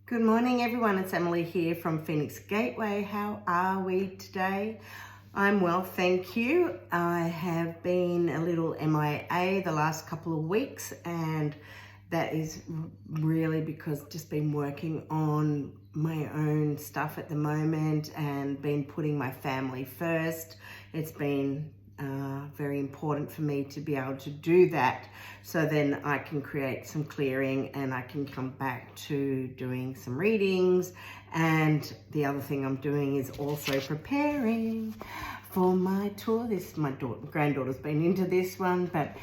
Good morning, everyone. It's Emily here from Phoenix Gateway. How are we today? I'm well, thank you. I have been a little MIA the last couple of weeks, and that is really because just been working on my own stuff at the moment and been putting my family first. It's been very important for me to be able to do that, so then I can create some clearing and I can come back to doing some readings. And the other thing I'm doing is also preparing for my tour. My granddaughter's been into this one, but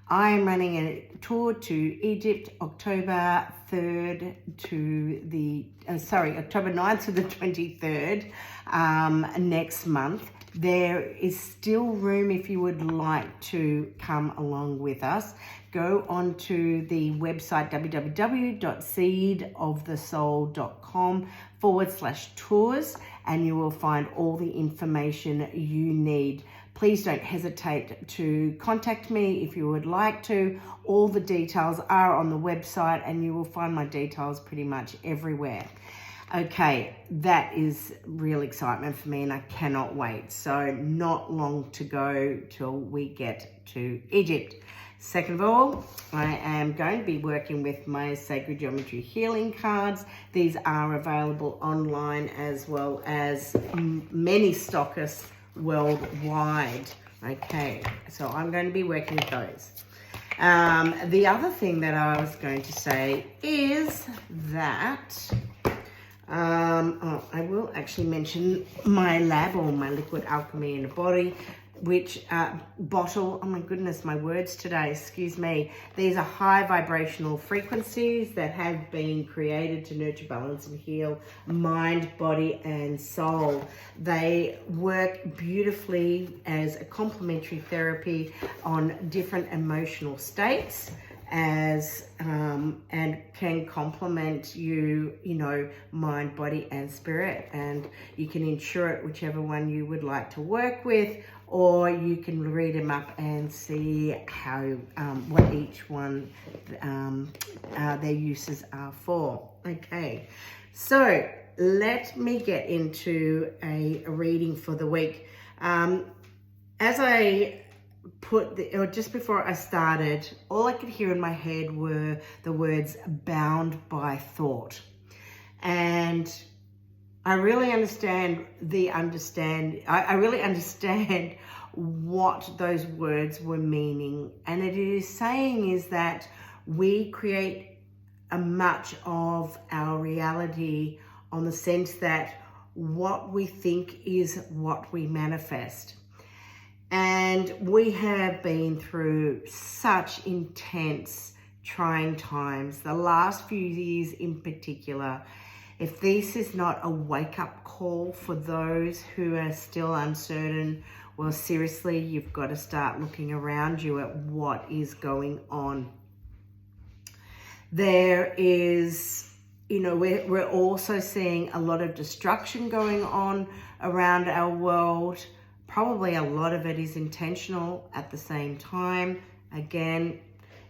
I'm running a tour to Egypt October 3rd to October 9th to the 23rd next month. There is still room if you would like to come along with us. Go onto the website www.seedofthesoul.com/tours and you will find all the information you need. Please don't hesitate to contact me if you would like to. All the details are on the website and you will find my details pretty much everywhere. Okay, that is real excitement for me and I cannot wait. So not long to go till we get to Egypt. Second of all, I am going to be working with my Sacred Geometry Healing cards. These are available online as well as many stockists worldwide. Okay, so I'm going to be working with those. The other thing that I was going to say is that I will actually mention my lab, or my liquid alchemy in a body, which bottle, oh my goodness, my words today, excuse me. These are high vibrational frequencies that have been created to nurture, balance and heal mind, body and soul. They work beautifully as a complementary therapy on different emotional states and can complement you know, mind, body and spirit, and you can insure it whichever one you would like to work with, or you can read them up and see how what each one their uses are for. Okay, so let me get into a reading for the week. As I just before I started, all I could hear in my head were the words bound by thought. And I really understand I really understand what those words were meaning. And it is saying is that we create a much of our reality on the sense that what we think is what we manifest. And we have been through such intense, trying times, the last few years in particular. If this is not a wake-up call for those who are still uncertain, well, seriously, you've got to start looking around you at what is going on. There is, you know, we're also seeing a lot of destruction going on around our world. Probably a lot of it is intentional at the same time. Again,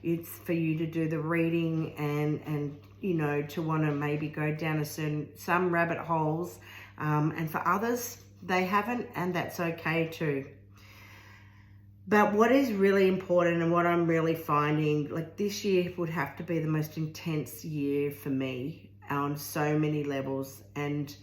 it's for you to do the reading and you know, to want to maybe go down some rabbit holes, and for others they haven't, and that's okay too. But what is really important and what I'm really finding, like this year would have to be the most intense year for me on so many levels, and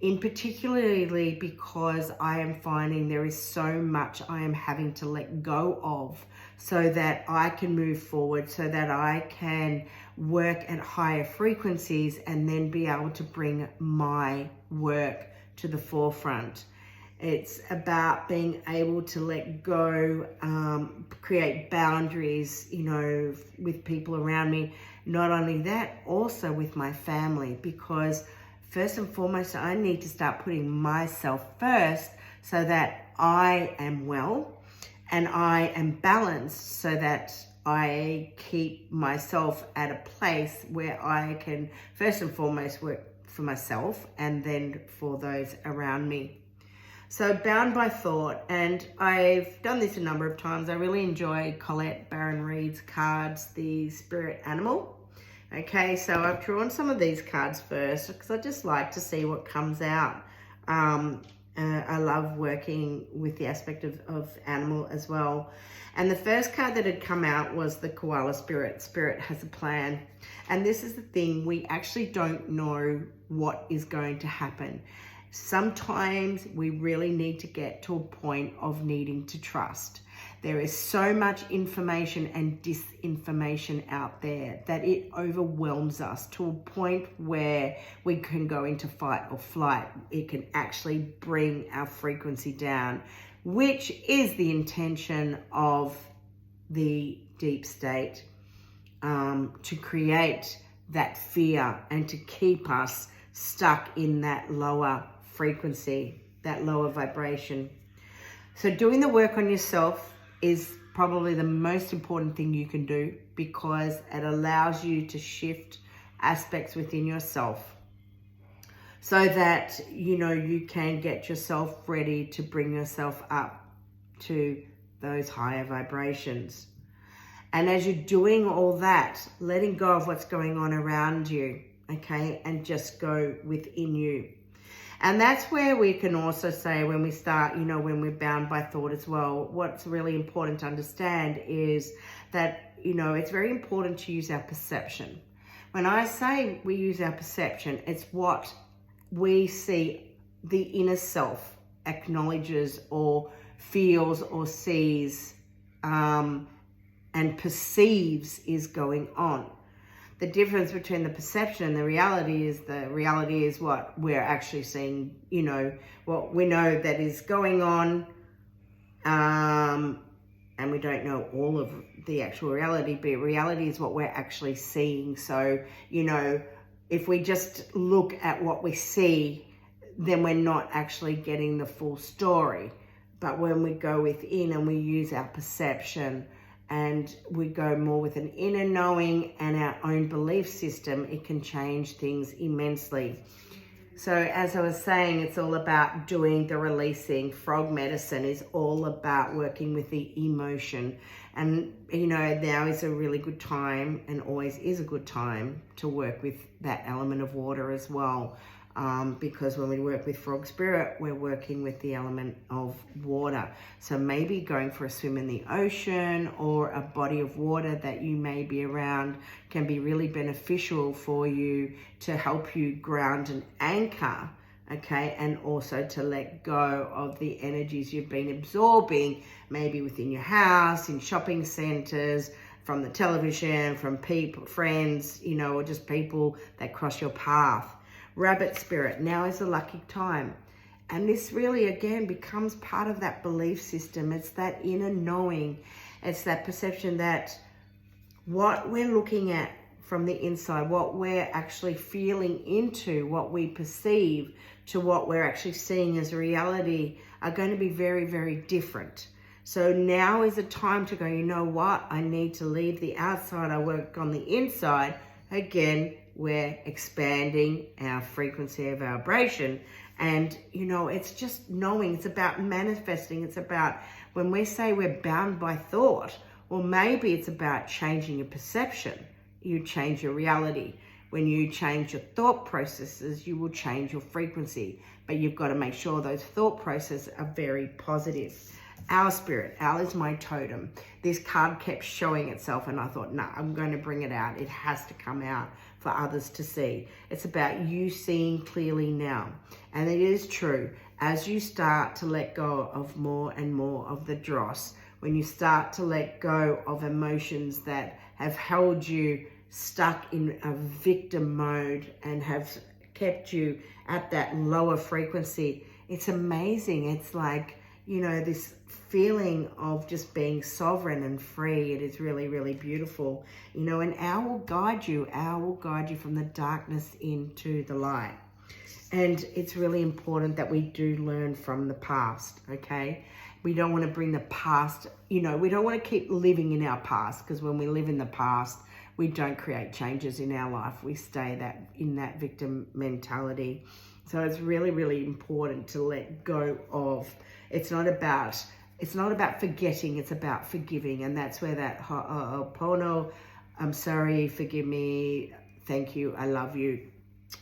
in particularly because I am finding there is so much I am having to let go of so that I can move forward, so that I can work at higher frequencies and then be able to bring my work to the forefront. It's about being able to let go, create boundaries, you know, with people around me. Not only that, also with my family, because first and foremost, I need to start putting myself first so that I am well and I am balanced, so that I keep myself at a place where I can first and foremost work for myself and then for those around me. So bound by thought, and I've done this a number of times. I really enjoy Colette Baron Reid's cards, the Spirit Animal. Okay, so I've drawn some of these cards first because I just like to see what comes out. I love working with the aspect of animal as well. And the first card that had come out was the koala spirit. Spirit has a plan. And this is the thing, we actually don't know what is going to happen. Sometimes we really need to get to a point of needing to trust. There is so much information and disinformation out there that it overwhelms us to a point where we can go into fight or flight. It can actually bring our frequency down, which is the intention of the deep state, to create that fear and to keep us stuck in that lower frequency, that lower vibration. So doing the work on yourself is probably the most important thing you can do, because it allows you to shift aspects within yourself so that, you know, you can get yourself ready to bring yourself up to those higher vibrations. And as you're doing all that, letting go of what's going on around you, okay, and just go within you. And that's where we can also say, when we start, you know, when we're bound by thought as well, what's really important to understand is that, you know, it's very important to use our perception. When I say we use our perception, it's what we see the inner self acknowledges or feels or sees and perceives is going on. The difference between the perception and the reality is what we're actually seeing, you know, what we know that is going on, and we don't know all of the actual reality, but reality is what we're actually seeing. So, you know, if we just look at what we see, then we're not actually getting the full story. But when we go within and we use our perception, and we go more with an inner knowing and our own belief system, it can change things immensely. So as I was saying, it's all about doing the releasing. Frog medicine is all about working with the emotion. And, you know, now is a really good time, and always is a good time, to work with that element of water as well. Because when we work with frog spirit, we're working with the element of water. So maybe going for a swim in the ocean or a body of water that you may be around can be really beneficial for you to help you ground and anchor, okay? And also to let go of the energies you've been absorbing, maybe within your house, in shopping centers, from the television, from people, friends, you know, or just people that cross your path. Rabbit spirit, now is a lucky time. And this really, again, becomes part of that belief system. It's that inner knowing. It's that perception that what we're looking at from the inside, what we're actually feeling into, what we perceive to what we're actually seeing as reality are going to be very, very different. So now is a time to go, you know what? I need to leave the outside. I work on the inside. Again, we're expanding our frequency of vibration. And, you know, it's just knowing. It's about manifesting. It's about, when we say we're bound by thought, well, maybe it's about changing your perception. You change your reality. When you change your thought processes, you will change your frequency. But you've got to make sure those thought processes are very positive. Owl spirit. Owl is my totem. This card kept showing itself, and I thought, nah, I'm going to bring it out. It has to come out for others to see. It's about you seeing clearly now. And it is true. As you start to let go of more and more of the dross, when you start to let go of emotions that have held you stuck in a victim mode and have kept you at that lower frequency, it's amazing. It's like, you know, this feeling of just being sovereign and free. It is really, really beautiful. You know, and owl will guide you. Owl will guide you from the darkness into the light. And it's really important that we do learn from the past, okay? We don't want to bring the past, you know, we don't want to keep living in our past, because when we live in the past, we don't create changes in our life. We stay in that victim mentality. So it's really, really important to let go of. It's not about forgetting, it's about forgiving. And that's where that Pono, I'm sorry, forgive me, thank you, I love you.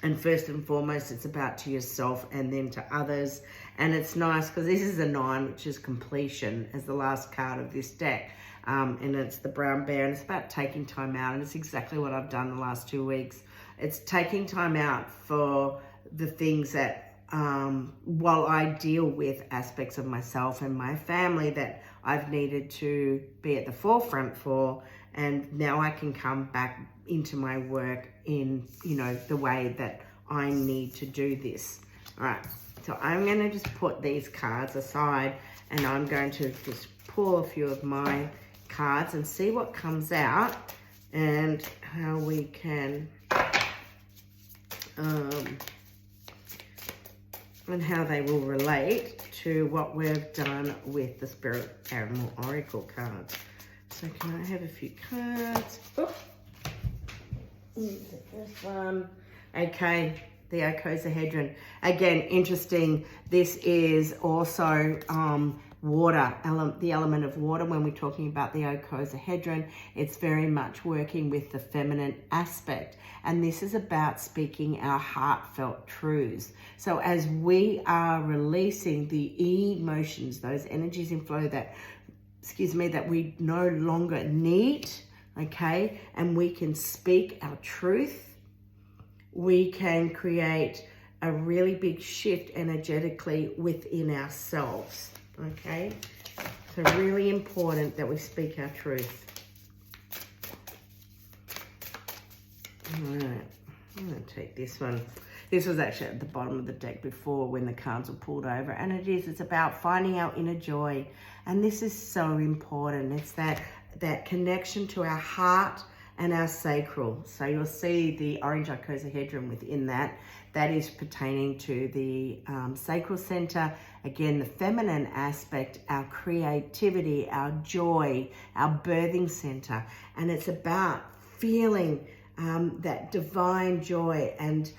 And first and foremost, it's about to yourself and then to others. And it's nice because this is a 9, which is completion, as the last card of this deck. And it's the brown bear, and it's about taking time out. And it's exactly what I've done the last 2 weeks. It's taking time out for the things that, while I deal with aspects of myself and my family that I've needed to be at the forefront for, and now I can come back into my work in, you know, the way that I need to do this. All right, so I'm going to just put these cards aside, and I'm going to just pull a few of my cards and see what comes out and how we can and how they will relate to what we've done with the Spirit Animal Oracle cards. So can I have a few cards? Oh, this one. Okay, the icosahedron. Again, interesting. This is also water, the element of water. When we're talking about the icosahedron, it's very much working with the feminine aspect. And this is about speaking our heartfelt truths. So as we are releasing the emotions, those energies in flow that, that we no longer need, okay, and we can speak our truth, we can create a really big shift energetically within ourselves, okay? So really important that we speak our truth. All right, I'm going to take this one. This was actually at the bottom of the deck before when the cards were pulled over. And it's about finding our inner joy. And this is so important. It's that connection to our heart and our sacral. So you'll see the orange icosahedron within that. That is pertaining to the sacral center. Again, the feminine aspect, our creativity, our joy, our birthing center. And it's about feeling that divine joy and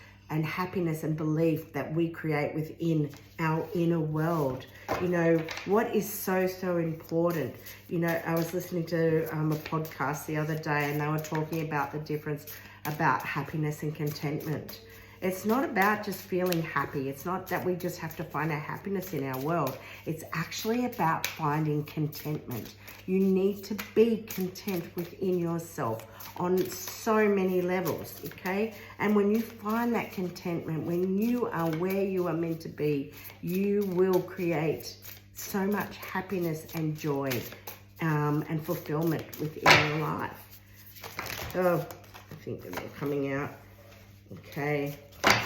happiness and belief that we create within our inner world. You know, what is so important? You know, I was listening to a podcast the other day, and they were talking about the difference about happiness and contentment. It's not about just feeling happy. It's not that we just have to find our happiness in our world. It's actually about finding contentment. You need to be content within yourself on so many levels, okay? And when you find that contentment, when you are where you are meant to be, you will create so much happiness and joy and fulfillment within your life. So I think they're all coming out. Okay.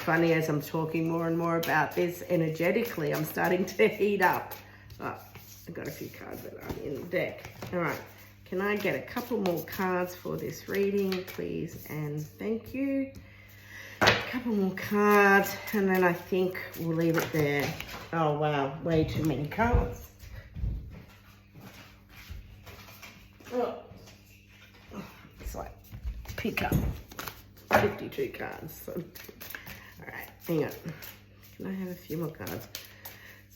Funny, as I'm talking more and more about this energetically, I'm starting to heat up. Oh, I've got a few cards that are in the deck. All right, can I get a couple more cards for this reading, please? And thank you. A couple more cards, and then I think we'll leave it there. Oh, wow, way too many cards. Oh, it's like pick up 52 cards. So. All right, hang on. Can I have a few more cards?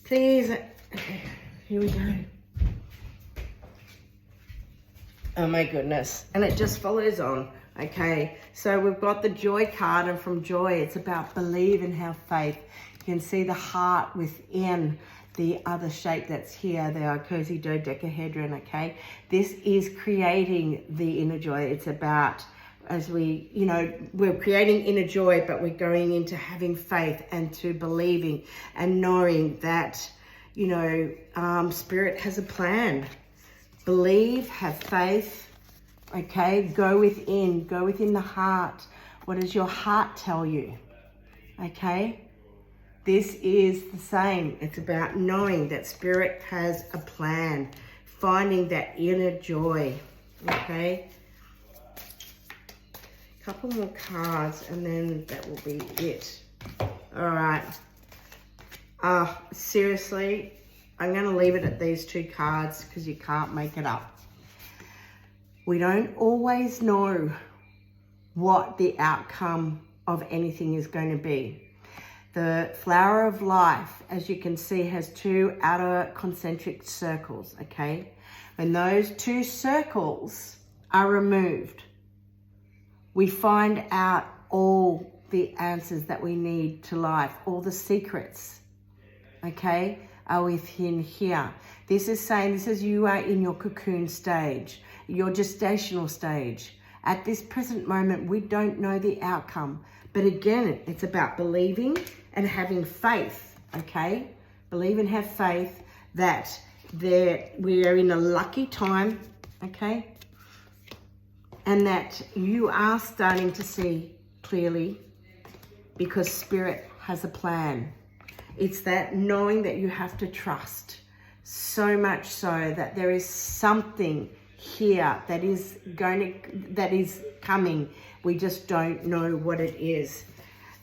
Please. Okay, here we go. Oh my goodness. And it just follows on. Okay, so we've got the joy card, and from joy, it's about believe and have faith. You can see the heart within the other shape that's here, the icosahedron, okay? This is creating the inner joy. It's about, as we, you know, we're creating inner joy, but we're going into having faith and to believing and knowing that, you know, Spirit has a plan. Believe, have faith, okay? Go within the heart. What does your heart tell you, okay? This is the same. It's about knowing that Spirit has a plan, finding that inner joy, okay? Couple more cards, and then that will be it. All right. Seriously, I'm going to leave it at these 2 cards because you can't make it up. We don't always know what the outcome of anything is going to be. The flower of life, as you can see, has 2 outer concentric circles, okay? When those 2 circles are removed, We find out all the answers that we need to life, all the secrets, okay, are within here. This is saying, this is you are in your cocoon stage, your gestational stage. At this present moment, we don't know the outcome. But again, it's about believing and having faith, okay? Believe and have faith that we are in a lucky time, okay? And that you are starting to see clearly because Spirit has a plan. It's that knowing that you have to trust, so much so that there is something here that is coming. We just don't know what it is.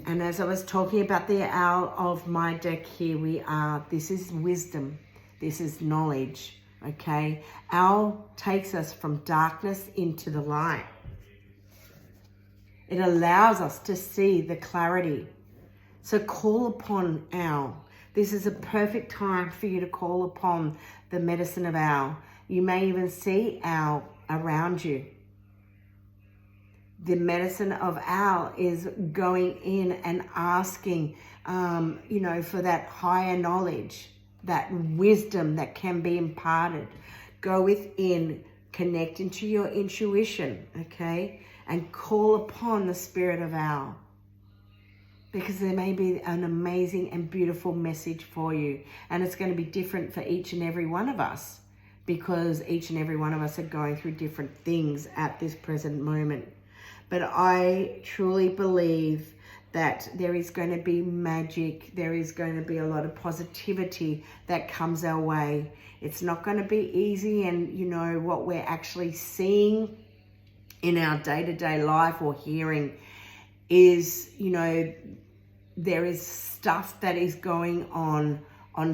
And as I was talking about the owl of my deck here, this is wisdom, this is knowledge, okay? Owl takes us from darkness into the light. It allows us to see the clarity. So call upon owl. This is a perfect time for you to call upon the medicine of owl. You may even see owl around you. The medicine of owl is going in and asking, for that higher knowledge, that wisdom that can be imparted. Go within, connect into your intuition, okay? And call upon the spirit of owl. Because there may be an amazing and beautiful message for you. And it's going to be different for each and every one of us. Because each and every one of us are going through different things at this present moment. But I truly believe that there is going to be magic. There is going to be a lot of positivity that comes our way. It's not going to be easy. And what we're actually seeing in our day-to-day life or hearing is, there is stuff that is going on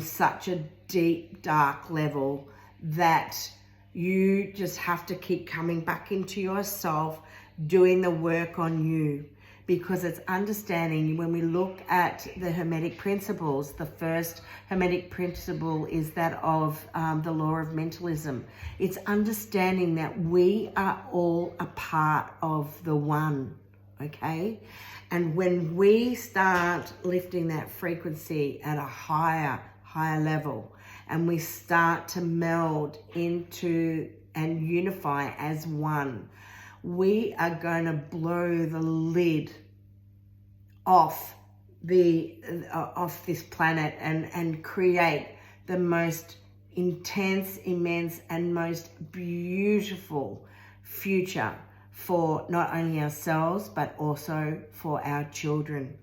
such a deep, dark level that you just have to keep coming back into yourself, doing the work on you, because it's understanding. When we look at the Hermetic principles, the first Hermetic principle is that of the law of mentalism. It's understanding that we are all a part of the one, okay? And when we start lifting that frequency at a higher level, and we start to meld into and unify as one, we are going to blow the lid off this planet and create the most intense, immense, and most beautiful future for not only ourselves, but also for our children.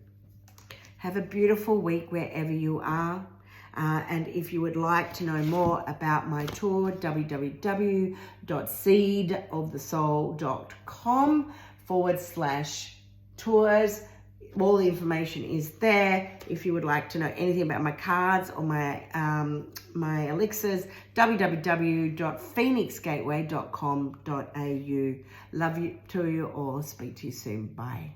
Have a beautiful week wherever you are. And if you would like to know more about my tour, www.seedofthesoul.com/tours. All the information is there. If you would like to know anything about my cards or my elixirs, www.phoenixgateway.com.au. Love you to you all. Speak to you soon. Bye.